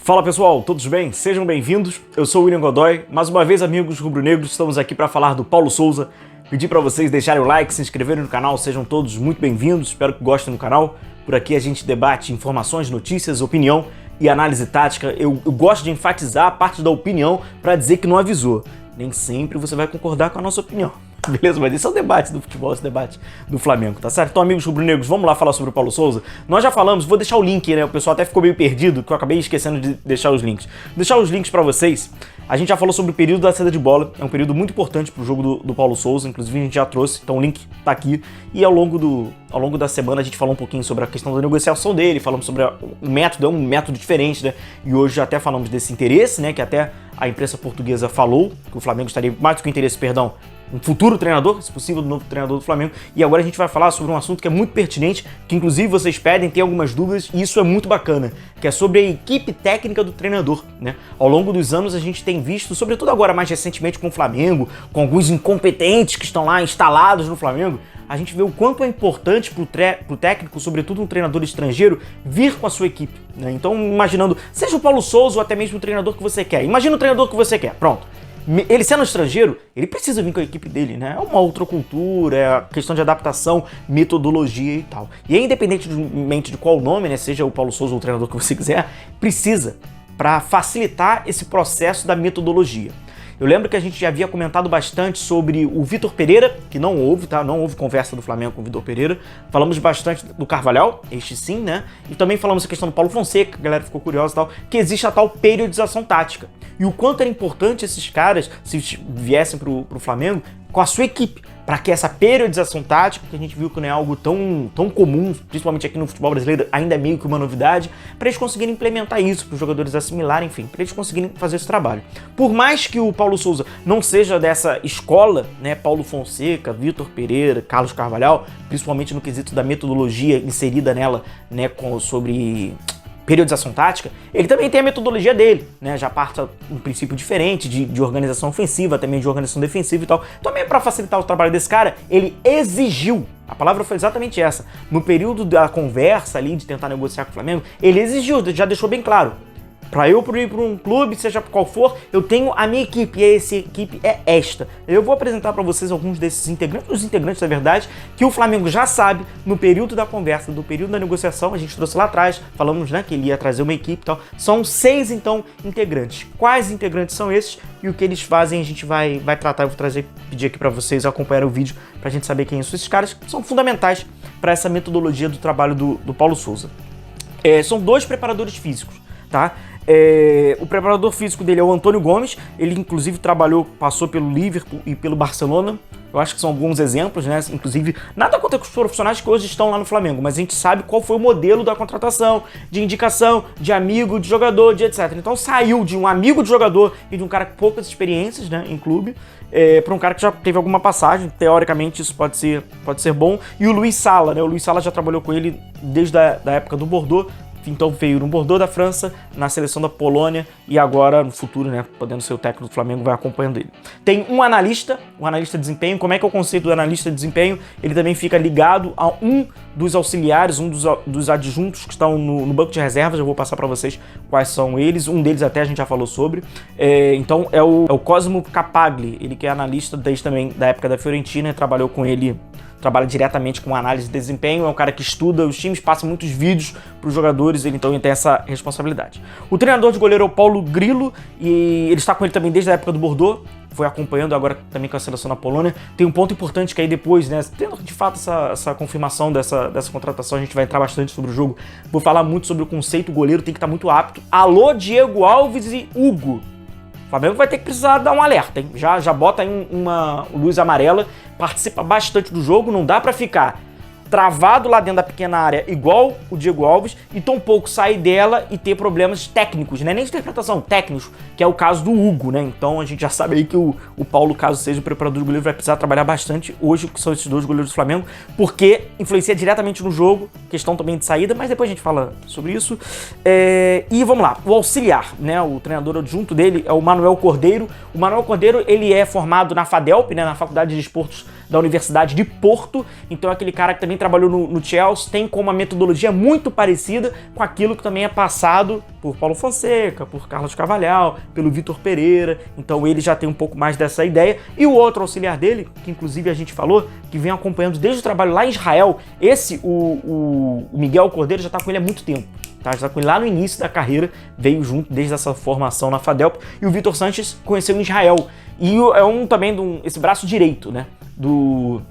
Fala pessoal, todos bem? Sejam bem-vindos. Eu sou o William Godoy. Mais uma vez, amigos rubro-negros, estamos aqui para falar do Paulo Souza. Pedir para vocês deixarem o like, se inscreverem no canal, sejam todos muito bem-vindos. Espero que gostem do canal. Por aqui a gente debate informações, notícias, opinião e análise tática. Eu gosto de enfatizar a parte da opinião para dizer que não avisou. Nem sempre você vai concordar com a nossa opinião. Beleza? Mas esse é o debate do futebol, esse debate do Flamengo, tá certo? Então, amigos rubro-negros, vamos lá falar sobre o Paulo Souza? Nós já falamos, vou deixar o link, né? O pessoal até ficou meio perdido, que eu acabei esquecendo de deixar os links. Vou deixar os links pra vocês. A gente já falou sobre o período da saída de bola, é um período muito importante pro jogo do Paulo Souza, inclusive a gente já trouxe, então o link tá aqui. E ao longo da semana a gente falou um pouquinho sobre a questão da negociação dele, falamos sobre o método, é um método diferente, né? E hoje até falamos desse interesse, né? Que até a imprensa portuguesa falou, que o Flamengo estaria mais do que interesse, perdão, um futuro treinador, se possível, do novo treinador do Flamengo. E agora a gente vai falar sobre um assunto que é muito pertinente, que inclusive vocês pedem, tem algumas dúvidas, e isso é muito bacana, que é sobre a equipe técnica do treinador, né? Ao longo dos anos a gente tem visto, sobretudo agora mais recentemente com o Flamengo, com alguns incompetentes que estão lá instalados no Flamengo, a gente vê o quanto é importante pro técnico, sobretudo um treinador estrangeiro, vir com a sua equipe, né? Então, imaginando, seja o Paulo Souza ou até mesmo o treinador que você quer, imagina o treinador que você quer, pronto. Ele sendo estrangeiro, ele precisa vir com a equipe dele, né? É uma outra cultura, é a questão de adaptação, metodologia e tal. E aí, independentemente de qual nome, né? Seja o Paulo Souza ou o treinador que você quiser, precisa para facilitar esse processo da metodologia. Eu lembro que a gente já havia comentado bastante sobre o Vitor Pereira, que não houve, tá? Não houve conversa do Flamengo com o Vitor Pereira. Falamos bastante do Carvalhal, este sim, né? E também falamos a questão do Paulo Fonseca, a galera ficou curiosa e tal, que existe a tal periodização tática. E o quanto era importante esses caras, se viessem pro Flamengo, com a sua equipe, para que essa periodização tática, que a gente viu que não é algo tão comum, principalmente aqui no futebol brasileiro, ainda é meio que uma novidade, para eles conseguirem implementar isso, para os jogadores assimilarem, enfim, para eles conseguirem fazer esse trabalho. Por mais que o Paulo Souza não seja dessa escola, né, Paulo Fonseca, Vitor Pereira, Carlos Carvalhal, principalmente no quesito da metodologia inserida nela, né, sobre periodização tática, ele também tem a metodologia dele, né? Já parte um princípio diferente de organização ofensiva, também de organização defensiva e tal. Também para facilitar o trabalho desse cara, ele exigiu, a palavra foi exatamente essa, no período da conversa ali, de tentar negociar com o Flamengo, ele exigiu, já deixou bem claro, para eu ir para um clube, seja qual for, eu tenho a minha equipe, e essa equipe é esta. Eu vou apresentar para vocês alguns desses integrantes, os integrantes, na verdade, que o Flamengo já sabe no período da conversa, no período da negociação, a gente trouxe lá atrás, falamos, né, que ele ia trazer uma equipe e tal. São 6, então, integrantes. Quais integrantes são esses e o que eles fazem a gente vai tratar, eu vou pedir aqui para vocês acompanharem o vídeo para a gente saber quem são esses caras, que são fundamentais para essa metodologia do trabalho do Paulo Souza. São 2 preparadores físicos, tá? O preparador físico dele é o Antônio Gomes, ele inclusive passou pelo Liverpool e pelo Barcelona, eu acho que são alguns exemplos, né? Inclusive, nada contra os profissionais que hoje estão lá no Flamengo, mas a gente sabe qual foi o modelo da contratação, de indicação, de amigo, de jogador, de etc. Então saiu de um amigo de jogador e de um cara com poucas experiências, né, em clube, para um cara que já teve alguma passagem, teoricamente isso pode ser bom. E o Luiz Sala, né? O Luiz Sala já trabalhou com ele desde a época do Bordeaux. Então veio no Bordeaux da França, na seleção da Polônia e agora, no futuro, né, podendo ser o técnico do Flamengo, vai acompanhando ele. Tem um analista de desempenho. Como é que é o conceito do analista de desempenho? Ele também fica ligado a um dos auxiliares, um dos adjuntos que estão no banco de reservas. Eu vou passar para vocês quais são eles. Um deles até a gente já falou sobre. Então é o Cosmo Capagli, ele que é analista desde também da época da Fiorentina, trabalhou com ele, trabalha diretamente com análise de desempenho, é um cara que estuda os times, passa muitos vídeos para os jogadores, ele tem essa responsabilidade. O treinador de goleiro é o Paulo Grillo, e ele está com ele também desde a época do Bordeaux, foi acompanhando agora também com a seleção da Polônia. Tem um ponto importante que aí depois, né, tendo de fato essa confirmação dessa contratação, a gente vai entrar bastante sobre o jogo, vou falar muito sobre o conceito goleiro, tem que estar muito apto. Alô, Diego Alves e Hugo. O Flamengo vai ter que precisar dar um alerta, hein? Já bota aí uma luz amarela, participa bastante do jogo, não dá pra ficar travado lá dentro da pequena área igual o Diego Alves e tampouco sair dela e ter problemas técnicos, né? Nem de interpretação, técnicos, que é o caso do Hugo, né? Então a gente já sabe aí que o Paulo, caso seja o preparador do goleiro, vai precisar trabalhar bastante hoje, que são esses 2 goleiros do Flamengo, porque influencia diretamente no jogo, questão também de saída, mas depois a gente fala sobre isso. E vamos lá, o auxiliar, né? O treinador adjunto dele é o Manuel Cordeiro. O Manuel Cordeiro, ele é formado na FADELP, né? Na Faculdade de Desportos da Universidade de Porto, então é aquele cara que também trabalhou no Chelsea, tem como uma metodologia muito parecida com aquilo que também é passado por Paulo Fonseca, por Carlos Carvalhal, pelo Vitor Pereira, então ele já tem um pouco mais dessa ideia. E o outro auxiliar dele, que inclusive a gente falou, que vem acompanhando desde o trabalho lá em Israel, o Miguel Cordeiro já está com ele há muito tempo. Já está com ele lá no início da carreira, veio junto desde essa formação na Fadelp, e o Vitor Sanches conheceu em Israel. E é também esse braço direito, né, do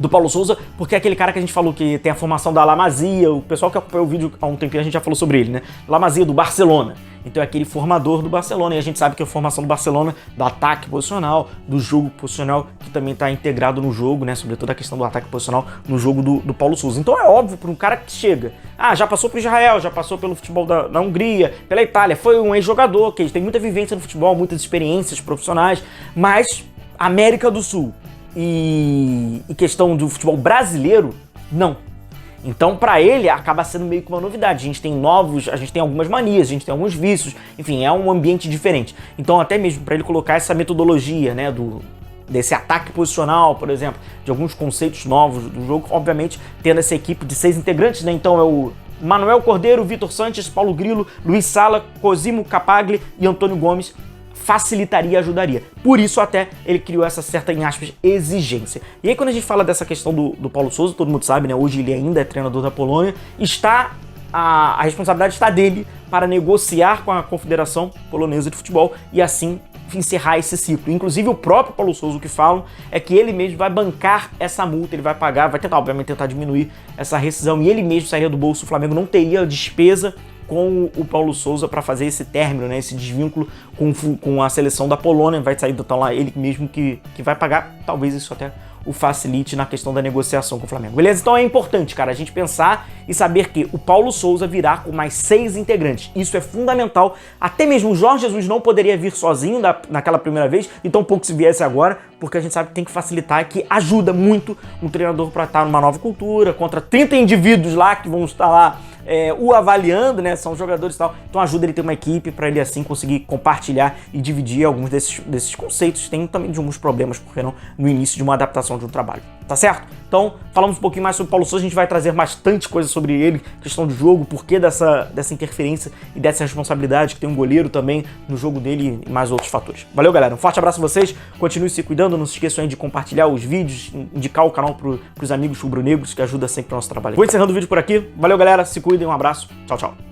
Paulo Sousa, porque é aquele cara que a gente falou que tem a formação da La Masia, o pessoal que acompanhou o vídeo há um tempinho a gente já falou sobre ele, né? La Masia do Barcelona. Então é aquele formador do Barcelona, e a gente sabe que a formação do Barcelona, do ataque posicional, do jogo posicional, que também está integrado no jogo, né? Sobretudo a questão do ataque posicional no jogo do Paulo Sousa. Então é óbvio para um cara que chega, já passou por Israel, já passou pelo futebol da Hungria, pela Itália, foi um ex-jogador, que tem muita vivência no futebol, muitas experiências profissionais, mas América do Sul e questão do futebol brasileiro, não. Então, para ele, acaba sendo meio que uma novidade. A gente tem algumas manias, a gente tem alguns vícios, enfim, é um ambiente diferente. Então, até mesmo para ele colocar essa metodologia, né, desse ataque posicional, por exemplo, de alguns conceitos novos do jogo, obviamente, tendo essa equipe de 6 integrantes, né, então é o Manuel Cordeiro, Vitor Sanches, Paulo Grilo, Luiz Sala, Cosimo Capagli e Antônio Gomes, facilitaria e ajudaria. Por isso até ele criou essa certa, em aspas, exigência. E aí quando a gente fala dessa questão do Paulo Sousa, todo mundo sabe, né? Hoje ele ainda é treinador da Polônia, a responsabilidade está dele para negociar com a Confederação Polonesa de Futebol e assim encerrar esse ciclo. Inclusive o próprio Paulo Sousa, o que falam é que ele mesmo vai bancar essa multa, ele vai pagar, vai tentar, obviamente, tentar diminuir essa rescisão, e ele mesmo sairia do bolso. O Flamengo não teria despesa com o Paulo Sousa para fazer esse término, né, esse desvínculo com a seleção da Polônia, vai sair então lá ele mesmo que vai pagar, talvez isso até o facilite na questão da negociação com o Flamengo. Beleza? Então é importante, cara, a gente pensar e saber que o Paulo Sousa virá com mais 6 integrantes. Isso é fundamental. Até mesmo o Jorge Jesus não poderia vir sozinho naquela primeira vez, então pouco se viesse agora, porque a gente sabe que tem que facilitar, que ajuda muito um treinador para estar numa nova cultura, contra 30 indivíduos lá que vão estar lá o avaliando, né? São jogadores e tal. Então ajuda ele a ter uma equipe para ele assim conseguir compartilhar e dividir alguns desses conceitos. Tem também de alguns problemas, porque não, no início de uma adaptação de um trabalho. Tá certo? Então, falamos um pouquinho mais sobre o Paulo Sousa, a gente vai trazer bastante coisa sobre ele, questão de jogo, porquê dessa interferência e dessa responsabilidade que tem um goleiro também no jogo dele e mais outros fatores. Valeu, galera. Um forte abraço a vocês, continue se cuidando, não se esqueçam aí de compartilhar os vídeos, indicar o canal pros amigos rubro-negros, que ajuda sempre o nosso trabalho. Vou encerrando o vídeo por aqui. Valeu, galera. Se cuidem, um abraço. Tchau, tchau.